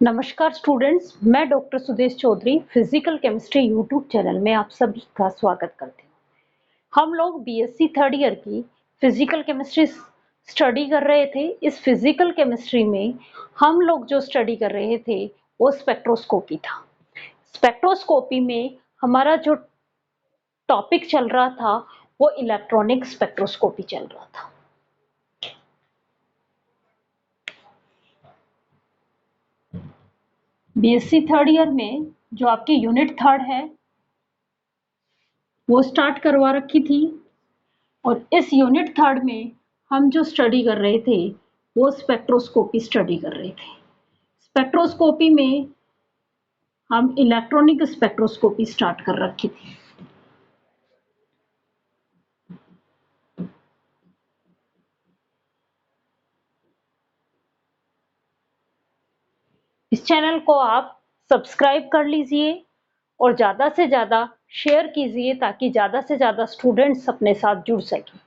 नमस्कार स्टूडेंट्स, मैं doctor Sudesh Chaudhary physical chemistry YouTube channel में आप सभी का स्वागत करती हूँ। हम लोग बीएससी थर्ड ईयर की फिजिकल केमिस्ट्री स्टडी कर रहे थे। इस फिजिकल केमिस्ट्री में हम लोग जो स्टडी कर रहे थे वो स्पेक्ट्रोस्कोपी था। स्पेक्ट्रोस्कोपी में हमारा जो टॉपिक चल रहा था वो इलेक्ट्रॉनिक स्पेक्ट्रोस्कोपी चल रहा था। बीएससी थर्ड ईयर में जो आपकी यूनिट थर्ड है वो स्टार्ट करवा रखी थी और इस यूनिट थर्ड में हम जो स्टडी कर रहे थे वो स्पेक्ट्रोस्कोपी स्टडी कर रहे थे। स्पेक्ट्रोस्कोपी में हम इलेक्ट्रॉनिक स्पेक्ट्रोस्कोपी स्टार्ट कर रखी थी। इस चैनल को आप सब्सक्राइब कर लीजिए और ज़्यादा से ज़्यादा शेयर कीजिए ताकि ज़्यादा से ज़्यादा स्टूडेंट्स अपने साथ जुड़ सकें।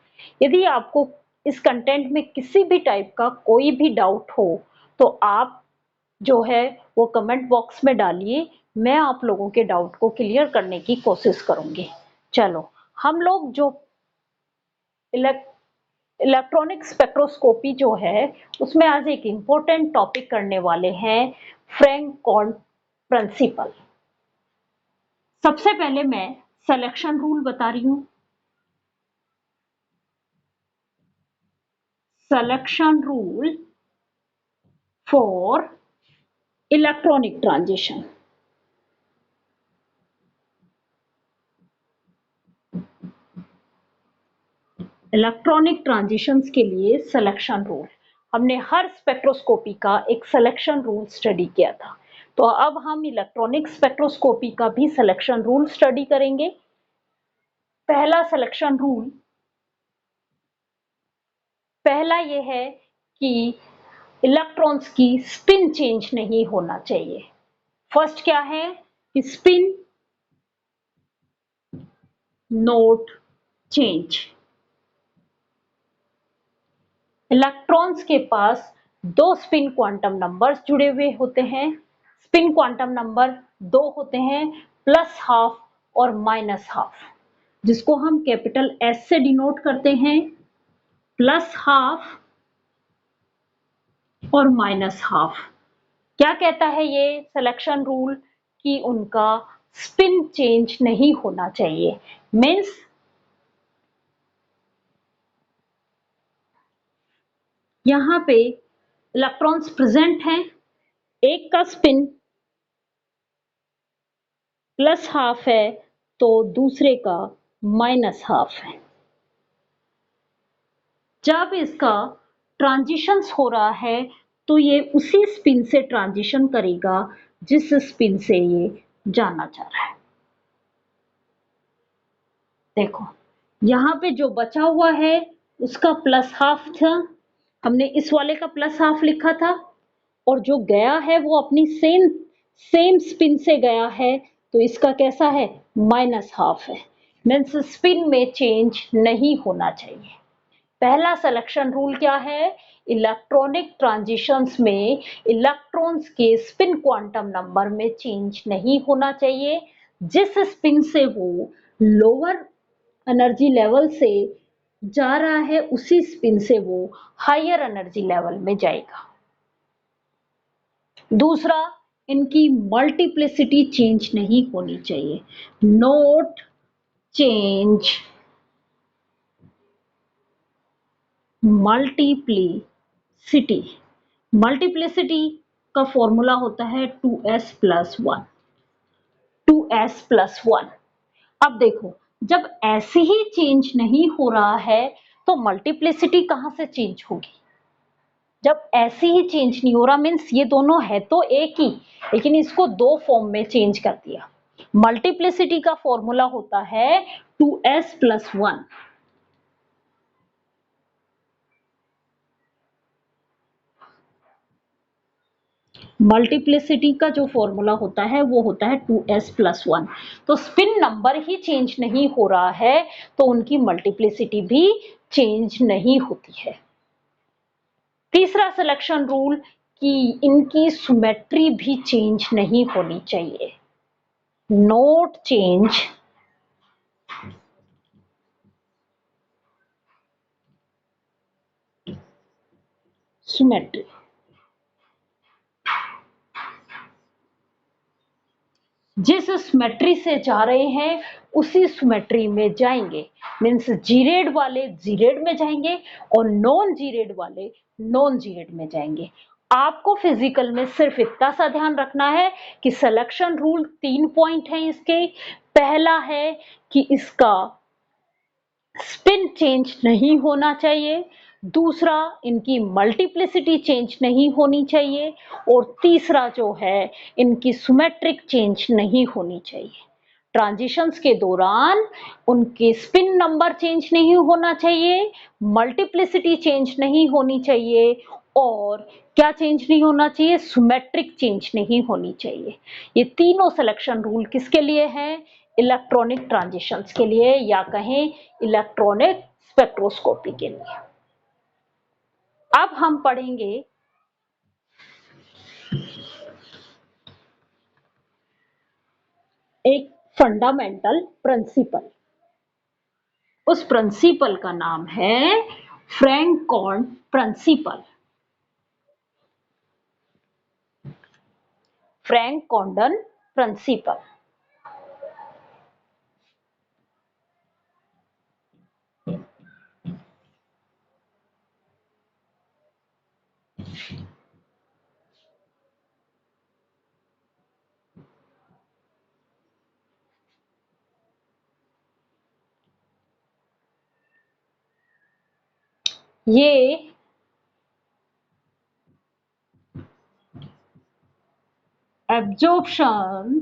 यदि आपको इस कंटेंट में किसी भी टाइप का कोई भी डाउट हो तो आप जो है वो कमेंट बॉक्स में डालिए। मैं आप लोगों के डाउट को क्लियर करने की कोशिश करूंगी। चलो, हम लोग जो इलेक्ट्रॉनिक स्पेक्ट्रोस्कोपी जो है उसमें आज एक इम्पोर्टेंट टॉपिक करने वाले हैं, फ्रैंक-कोंड प्रिंसिपल। सबसे पहले मैं सिलेक्शन रूल बता रही हूँ। Selection rule for electronic transition. Electronic transitions के लिए सिलेक्शन रूल, हमने हर स्पेक्ट्रोस्कोपी का एक सिलेक्शन रूल स्टडी किया था, तो अब हम इलेक्ट्रॉनिक स्पेक्ट्रोस्कोपी का भी सिलेक्शन रूल स्टडी करेंगे। पहला सिलेक्शन रूल, पहला ये है कि इलेक्ट्रॉन्स की स्पिन चेंज नहीं होना चाहिए। फर्स्ट क्या है कि स्पिन नोट चेंज। इलेक्ट्रॉन्स के पास दो स्पिन क्वांटम नंबर्स जुड़े हुए होते हैं। स्पिन क्वांटम नंबर दो होते हैं, +12 और -12, जिसको हम कैपिटल एस से डिनोट करते हैं, +12 और -12। क्या कहता है ये सिलेक्शन रूल कि उनका स्पिन चेंज नहीं होना चाहिए। मीन्स यहां पे इलेक्ट्रॉन्स प्रेजेंट हैं, एक का स्पिन +12 है तो दूसरे का -12 है। जब इसका ट्रांजिशंस हो रहा है तो ये उसी स्पिन से ट्रांजिशन करेगा जिस स्पिन से ये जाना चाह रहा है। देखो, यहाँ पे जो बचा हुआ है उसका +12 था, हमने इस वाले का +12 लिखा था, और जो गया है वो अपनी सेम स्पिन से गया है तो इसका कैसा है, -12 है। मीन्स स्पिन में चेंज नहीं होना चाहिए। पहला सिलेक्शन रूल क्या है, इलेक्ट्रॉनिक ट्रांजिशंस में इलेक्ट्रॉन्स के स्पिन क्वांटम नंबर में चेंज नहीं होना चाहिए। जिस स्पिन से वो लोअर एनर्जी लेवल से जा रहा है उसी स्पिन से वो हायर एनर्जी लेवल में जाएगा। दूसरा, इनकी मल्टीप्लिसिटी चेंज नहीं होनी चाहिए। Note change multiplicity. मल्टीप्लिसिटी का फॉर्मूला होता है 2s+1। 2s+1। अब देखो, जब ऐसे ही चेंज नहीं हो रहा है तो मल्टीप्लिसिटी कहां से चेंज होगी। जब ऐसे ही चेंज नहीं हो रहा मीन्स ये दोनों है तो एक ही, लेकिन इसको दो फॉर्म में चेंज कर दिया। मल्टीप्लिसिटी का फॉर्मूला होता है 2s+1। मल्टीप्लिसिटी का जो फॉर्मूला होता है वो होता है 2s+1। तो स्पिन नंबर ही चेंज नहीं हो रहा है तो उनकी मल्टीप्लिसिटी भी चेंज नहीं होती है। तीसरा सिलेक्शन रूल, कि इनकी सिमेट्री भी चेंज नहीं होनी चाहिए। Note change symmetry. जिस सिमेट्री से जा रहे हैं उसी सिमेट्री में जाएंगे। मीन्स जीरेड वाले जीरेड में जाएंगे और नॉन जीरेड वाले नॉन जीरेड में जाएंगे। आपको फिजिकल में सिर्फ इतना सा ध्यान रखना है कि सिलेक्शन रूल 3 पॉइंट है इसके। पहला है कि इसका स्पिन चेंज नहीं होना चाहिए, दूसरा इनकी मल्टीप्लिसिटी चेंज नहीं होनी चाहिए, और तीसरा जो है इनकी सिमेट्रिक चेंज नहीं होनी चाहिए। ट्रांजिशंस के दौरान उनके स्पिन नंबर चेंज नहीं होना चाहिए, मल्टीप्लिसिटी चेंज नहीं होनी चाहिए, और क्या चेंज नहीं होना चाहिए, सिमेट्रिक चेंज नहीं होनी चाहिए। ये तीनों सिलेक्शन रूल किसके लिए हैं? इलेक्ट्रॉनिक ट्रांजिशंस के लिए, या कहें इलेक्ट्रॉनिक स्पेक्ट्रोस्कोपी के लिए। अब हम पढ़ेंगे एक फंडामेंटल प्रिंसिपल। उस प्रिंसिपल का नाम है फ्रैंक-कोंड प्रिंसिपल। Frank-Condon principal. ये एब्जॉर्प्शन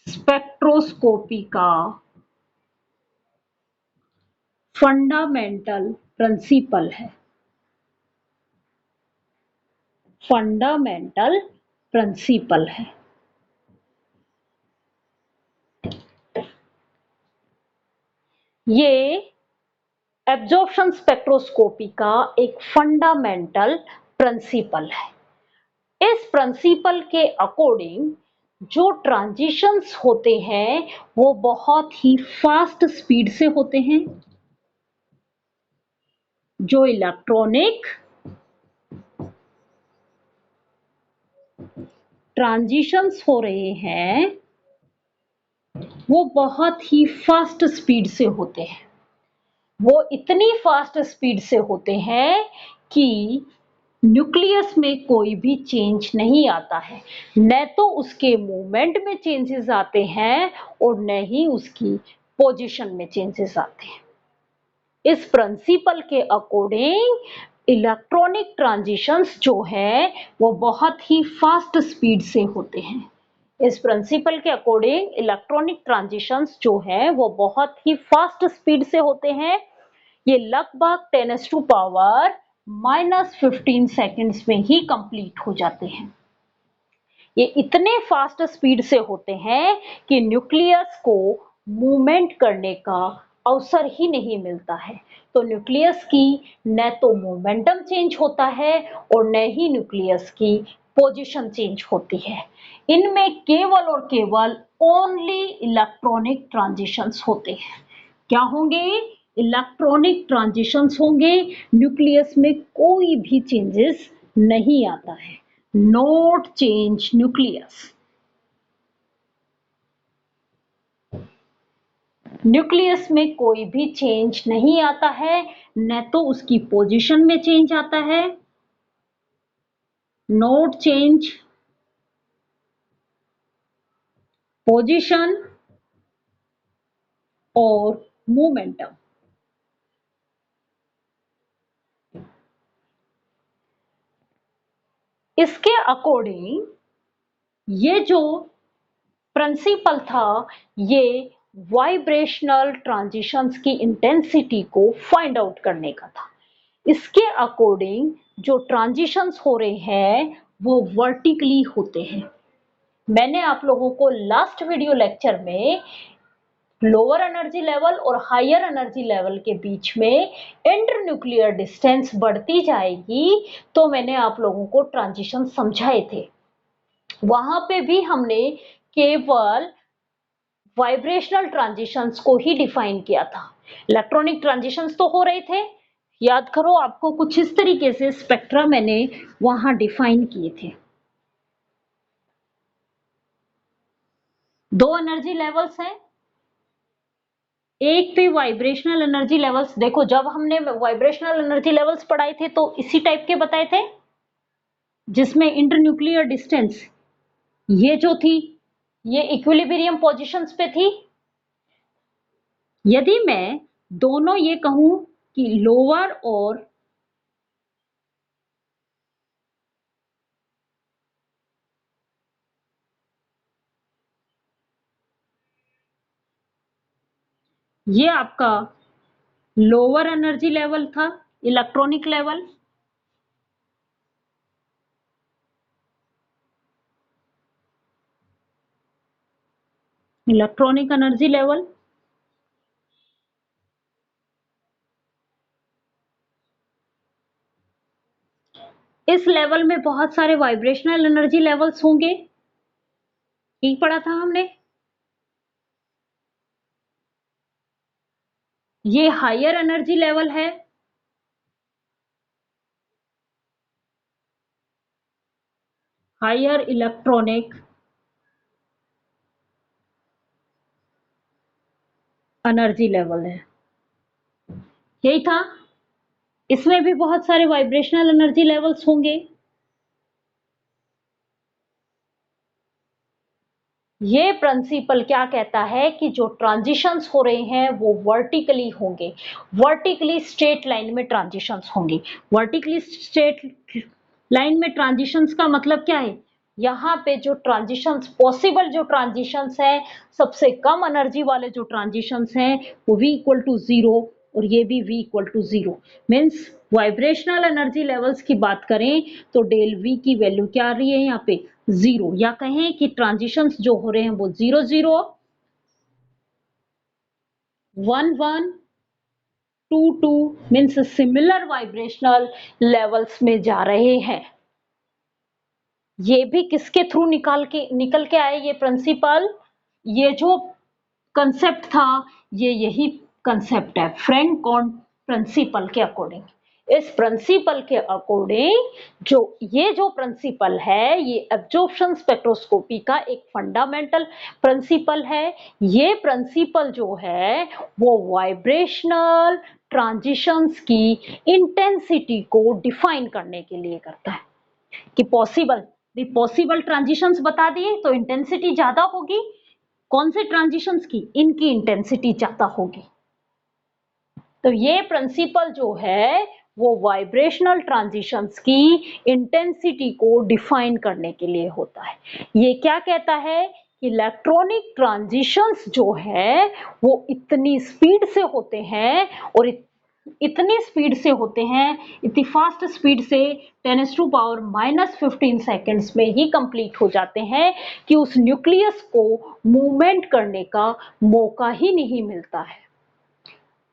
स्पेक्ट्रोस्कोपी का फंडामेंटल प्रिंसिपल है। फंडामेंटल प्रिंसिपल है। ये एब्जॉर्प्शन स्पेक्ट्रोस्कोपी का एक फंडामेंटल प्रिंसिपल है। इस प्रिंसिपल के अकॉर्डिंग जो ट्रांजिशंस होते हैं वो बहुत ही फास्ट स्पीड से होते हैं। जो इलेक्ट्रॉनिक ट्रांजिशंस हो रहे हैं वो बहुत ही फास्ट स्पीड से होते हैं। वो इतनी फास्ट स्पीड से होते हैं कि न्यूक्लियस में कोई भी चेंज नहीं आता है, न तो उसके मूवमेंट में चेंजेस आते हैं और न ही उसकी पोजीशन में चेंजेस आते हैं। इस प्रिंसिपल के अकॉर्डिंग इलेक्ट्रॉनिक ट्रांजिशंस जो है वो बहुत ही फास्ट स्पीड से होते हैं। इस प्रिंसिपल के अकॉर्डिंग इलेक्ट्रॉनिक ट्रांजिशंस जो है वो बहुत ही फास्ट स्पीड से होते हैं। ये लगभग 10⁻⁻15 सेकंड्स में ही कंप्लीट हो जाते हैं। ये इतने फास्ट स्पीड से होते हैं कि न्यूक्लियस को मूवमेंट करने का अवसर ही नहीं मिलता है। तो न्यूक्लियस की न तो मोमेंटम चेंज होता है और न ही न्यूक्लियस की पोजीशन चेंज होती है। इनमें केवल और केवल ओनली इलेक्ट्रॉनिक ट्रांजिशंस होते हैं। क्या होंगे? इलेक्ट्रॉनिक ट्रांजिशंस होंगे। न्यूक्लियस में कोई भी चेंजेस नहीं आता है। Note change nucleus. न्यूक्लियस में कोई भी चेंज नहीं आता है, न तो उसकी पोजीशन में चेंज आता है। नोट चेंज पोजीशन और मोमेंटम। इसके अकॉर्डिंग ये जो प्रिंसिपल था ये वाइब्रेशनल ट्रांजिशंस की इंटेंसिटी को फाइंड आउट करने का था। इसके अकॉर्डिंग जो ट्रांजिशंस हो रहे हैं वो वर्टिकली होते हैं। मैंने आप लोगों को लास्ट वीडियो लेक्चर में लोअर एनर्जी लेवल और हायर एनर्जी लेवल के बीच में इंटरन्यूक्लियर डिस्टेंस बढ़ती जाएगी। तो मैंने आप लोगों को ट्रांजिशन समझाए थे, वहां पे भी हमने केवल वाइब्रेशनल ट्रांजिशंस को ही डिफाइन किया था। इलेक्ट्रॉनिक ट्रांजिशंस तो हो रहे थे, याद करो आपको कुछ इस तरीके से स्पेक्ट्रा मैंने वहां डिफाइन किए थे। दो एनर्जी लेवल्स हैं, एक पे वाइब्रेशनल एनर्जी लेवल्स, देखो जब हमने वाइब्रेशनल एनर्जी लेवल्स पढ़ाए थे तो इसी टाइप के बताए थे, जिसमें इंटरन्यूक्लियर डिस्टेंस ये जो थी ये इक्विलिब्रियम पोजीशंस पे थी। यदि मैं दोनों ये कहूं कि लोअर और ये आपका लोअर एनर्जी लेवल था, electronic level, electronic energy level, इस लेवल में बहुत सारे वाइब्रेशनल एनर्जी लेवल्स होंगे, ठीक पढ़ा था हमने। ये हायर एनर्जी लेवल है, हायर इलेक्ट्रॉनिक एनर्जी लेवल है, यही था। इसमें भी बहुत सारे वाइब्रेशनल एनर्जी लेवल्स होंगे। ये प्रिंसिपल क्या कहता है कि जो ट्रांजिशंस हो रहे हैं वो वर्टिकली होंगे, वर्टिकली स्ट्रेट लाइन में ट्रांजिशंस होंगी। वर्टिकली स्ट्रेट लाइन में ट्रांजिशंस का मतलब क्या है, यहाँ पे जो ट्रांजिशंस पॉसिबल, जो ट्रांजिशंस हैं, सबसे कम एनर्जी वाले जो ट्रांजिशंस हैं वो v इक्वल टू 0 और ये भी v equal to 0। Means vibrational energy levels की बात करें तो डेल v की वैल्यू क्या आ रही है यहाँ पे 0, या कहें कि ट्रांजिशंस जो हो रहे हैं वो 0 0 1 1 2 2 मीन्स सिमिलर वाइब्रेशनल लेवल्स में जा रहे हैं। ये भी किसके थ्रू निकल के आए ये प्रिंसिपल, ये जो कंसेप्ट था ये यही कंसेप्ट है फ्रैंक-कोहन प्रिंसिपल के अकॉर्डिंग। इस प्रिंसिपल के अकॉर्डिंग जो ये जो प्रिंसिपल है ये एब्जॉर्प्शन स्पेक्ट्रोस्कोपी का एक फंडामेंटल प्रिंसिपल है। ये प्रिंसिपल जो है वो वाइब्रेशनल ट्रांजिशंस की इंटेंसिटी को डिफाइन करने के लिए करता है कि पॉसिबल ट्रांजिशंस बता दिए तो इंटेंसिटी ज्यादा होगी, कौन से ट्रांजिशंस की, इनकी इंटेंसिटी ज्यादा होगी। तो ये प्रिंसिपल जो है वो वाइब्रेशनल ट्रांजिशंस की इंटेंसिटी को डिफाइन करने के लिए होता है। ये क्या कहता है कि इलेक्ट्रॉनिक ट्रांजिशंस जो है वो इतनी स्पीड से होते हैं और इतनी स्पीड से होते हैं, इतनी फास्ट स्पीड से 10⁻⁻15 सेकेंड्स में ही कंप्लीट हो जाते हैं कि उस न्यूक्लियस को मूवमेंट करने का मौका ही नहीं मिलता है।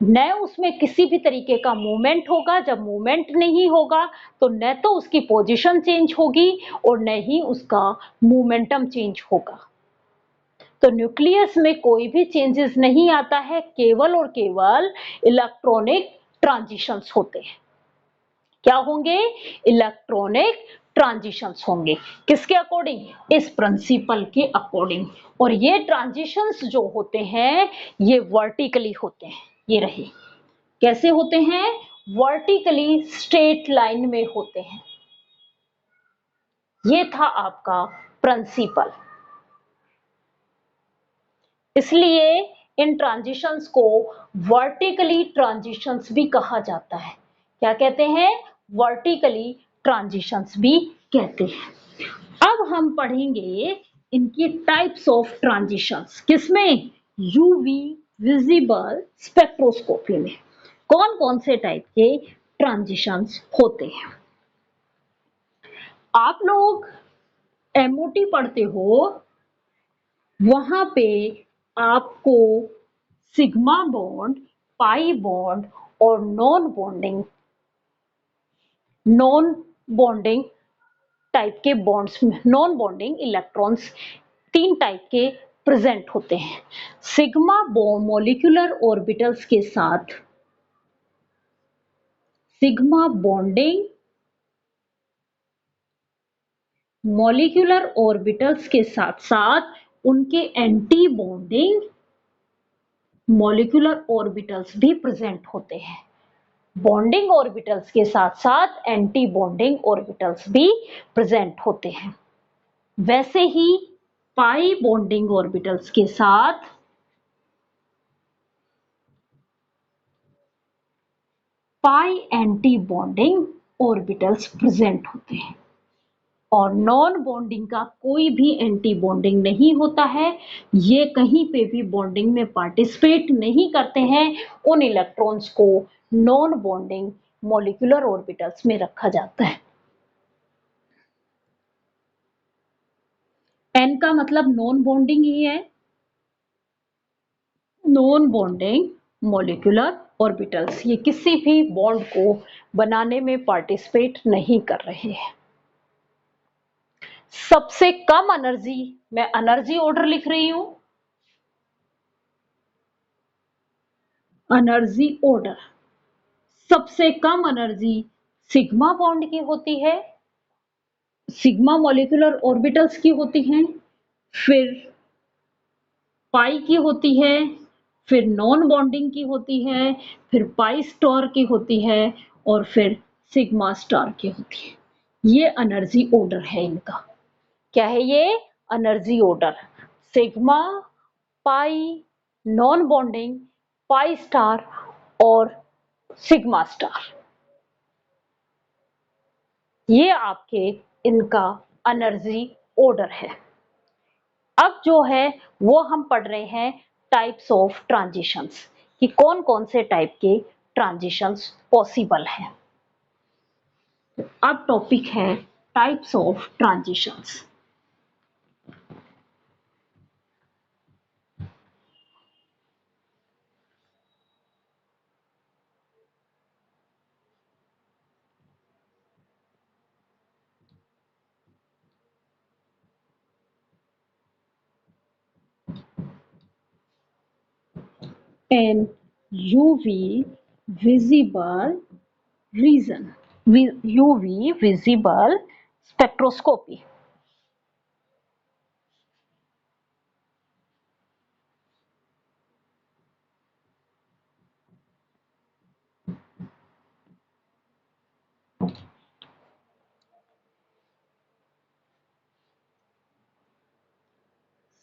न उसमें किसी भी तरीके का मूवमेंट होगा, जब मूवमेंट नहीं होगा तो न तो उसकी पोजीशन चेंज होगी और न ही उसका मोमेंटम चेंज होगा। तो न्यूक्लियस में कोई भी चेंजेस नहीं आता है, केवल और केवल इलेक्ट्रॉनिक ट्रांजिशंस होते हैं। क्या होंगे, इलेक्ट्रॉनिक ट्रांजिशंस होंगे, किसके अकॉर्डिंग, इस प्रिंसिपल के अकॉर्डिंग। और ये ट्रांजिशंस जो होते हैं ये वर्टिकली होते हैं, ये रहे कैसे होते हैं, वर्टिकली स्ट्रेट लाइन में होते हैं। ये था आपका प्रिंसिपल। इसलिए इन ट्रांजिशंस को वर्टिकली ट्रांजिशंस भी कहा जाता है। क्या कहते हैं, वर्टिकली ट्रांजिशंस भी कहते हैं। अब हम पढ़ेंगे इनकी टाइप्स ऑफ ट्रांजिशंस, किसमें, यूवी विजिबल स्पेक्ट्रोस्कोपी में कौन कौन से टाइप के ट्रांजिशंस होते हैं। आप लोग एमओटी पढ़ते हो, वहां पे आपको सिग्मा बॉन्ड, पाई बॉन्ड और नॉन बॉन्डिंग टाइप के बॉन्ड्स में, नॉन बॉन्डिंग इलेक्ट्रॉन्स 3 टाइप के प्रेजेंट होते हैं। सिग्मा बॉन्ड मॉलिक्यूलर ऑर्बिटल्स के साथ, सिग्मा बॉन्डिंग मॉलिक्यूलर ऑर्बिटल्स के साथ साथ उनके एंटी बॉन्डिंग मॉलिक्यूलर ऑर्बिटल्स भी प्रेजेंट होते हैं। बॉन्डिंग ऑर्बिटल्स के साथ साथ एंटी बॉन्डिंग ऑर्बिटल्स भी प्रेजेंट होते हैं। वैसे ही पाई बॉन्डिंग ऑर्बिटल्स के साथ पाई एंटी बॉन्डिंग ऑर्बिटल्स प्रेजेंट होते हैं और नॉन बॉन्डिंग का कोई भी एंटी बॉन्डिंग नहीं होता है। ये कहीं पे भी बॉन्डिंग में पार्टिसिपेट नहीं करते हैं। उन इलेक्ट्रॉन्स को नॉन बॉन्डिंग मॉलिक्यूलर ऑर्बिटल्स में रखा जाता है। एन का मतलब नॉन बॉन्डिंग ही है, नॉन बॉन्डिंग मॉलिक्यूलर ऑर्बिटल्स, ये किसी भी बॉन्ड को बनाने में पार्टिसिपेट नहीं कर रहे हैं। सबसे कम एनर्जी, मैं एनर्जी ऑर्डर लिख रही हूं, एनर्जी ऑर्डर, सबसे कम एनर्जी सिग्मा बॉन्ड की होती है, सिग्मा मॉलिक्यूलर ऑर्बिटल्स की होती हैं, फिर पाई की होती है, फिर नॉन बॉन्डिंग की होती है, फिर पाई स्टार की होती है और फिर सिग्मा स्टार की होती है। ये एनर्जी ऑर्डर है इनका। क्या है ये? Energy order. सिग्मा, पाई, नॉन बॉन्डिंग, पाई स्टार और सिग्मा स्टार, ये आपके इनका एनर्जी ऑर्डर है। अब जो है वो हम पढ़ रहे हैं टाइप्स ऑफ ट्रांजिशंस, कि कौन कौन से टाइप के ट्रांजिशंस पॉसिबल हैं। अब टॉपिक है types of transitions. in UV visible region, UV visible spectroscopy.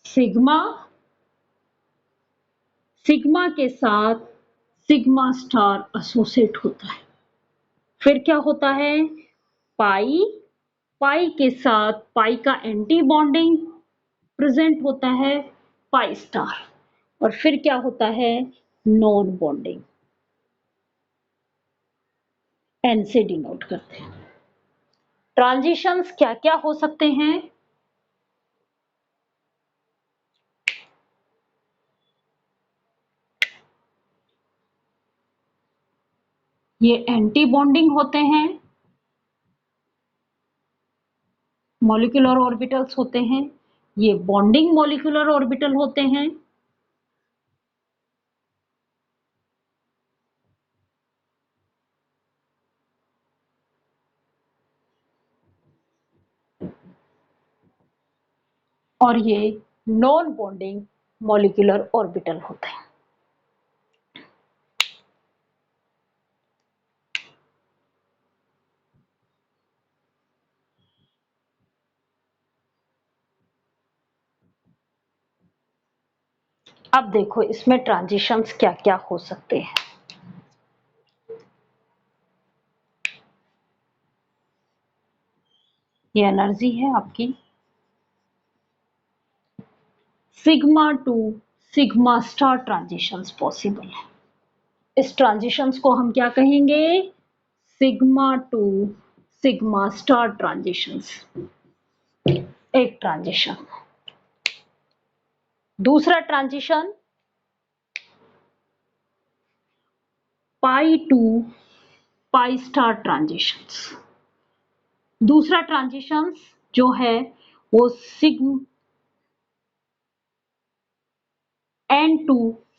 Sigma, sigma के साथ सिग्मा स्टार एसोसिएट होता है। फिर क्या होता है? पाई, पाई के साथ पाई का एंटी बॉन्डिंग प्रेजेंट होता है, पाई स्टार। और फिर क्या होता है? नॉन बॉन्डिंग, एन से डिनोट करते हैं। ट्रांजिशंस क्या क्या हो सकते हैं? ये एंटी बॉन्डिंग होते हैं, मॉलिक्यूलर ऑर्बिटल्स होते हैं, ये बॉन्डिंग मॉलिक्यूलर ऑर्बिटल होते हैं, और ये नॉन बॉन्डिंग मॉलिक्यूलर ऑर्बिटल होते हैं। अब देखो इसमें ट्रांजिशंस क्या क्या हो सकते हैं। ये एनर्जी है आपकी। Sigma to sigma star transitions possible है। इस ट्रांजिशंस को हम क्या कहेंगे? Sigma to sigma star transitions, एक ट्रांजिशन। दूसरा transition pi to pi star transitions. दूसरा ट्रांजिशंस जो है वो sigma n to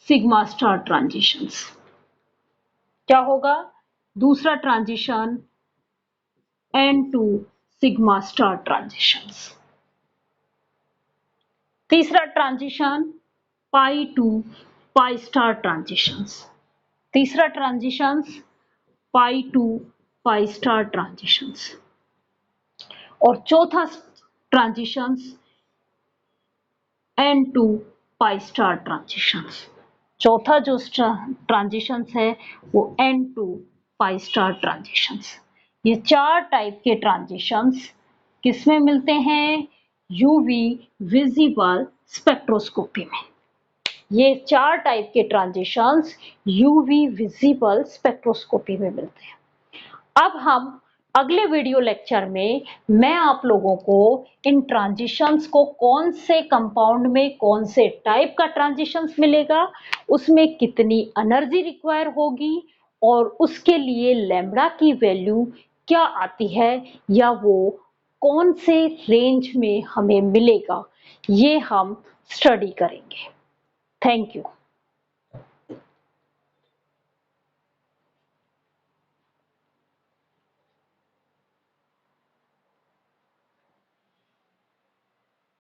sigma star transitions. क्या होगा? दूसरा transition n to sigma star transitions. तीसरा transition pi to pi star transitions. तीसरा transitions pi to pi star transitions. और चौथा transitions n to pi star transitions. चौथा जो ट्रांजिशंस है वो n to pi star transitions. ये चार टाइप के ट्रांजिशंस किसमें मिलते हैं? यूवी विजिबल स्पेक्ट्रोस्कोपी में। ये चार टाइप के ट्रांजिशंस यूवी विजिबल स्पेक्ट्रोस्कोपी में मिलते हैं। अब हम अगले वीडियो लेक्चर में मैं आप लोगों को इन ट्रांजिशंस को कौन से कंपाउंड में कौन से टाइप का ट्रांजिशंस मिलेगा, उसमें कितनी एनर्जी रिक्वायर होगी और उसके लिए लैम्ब्डा की वैल्यू क्या आती है या वो कौन से रेंज में हमें मिलेगा, ये हम स्टडी करेंगे। Thank you.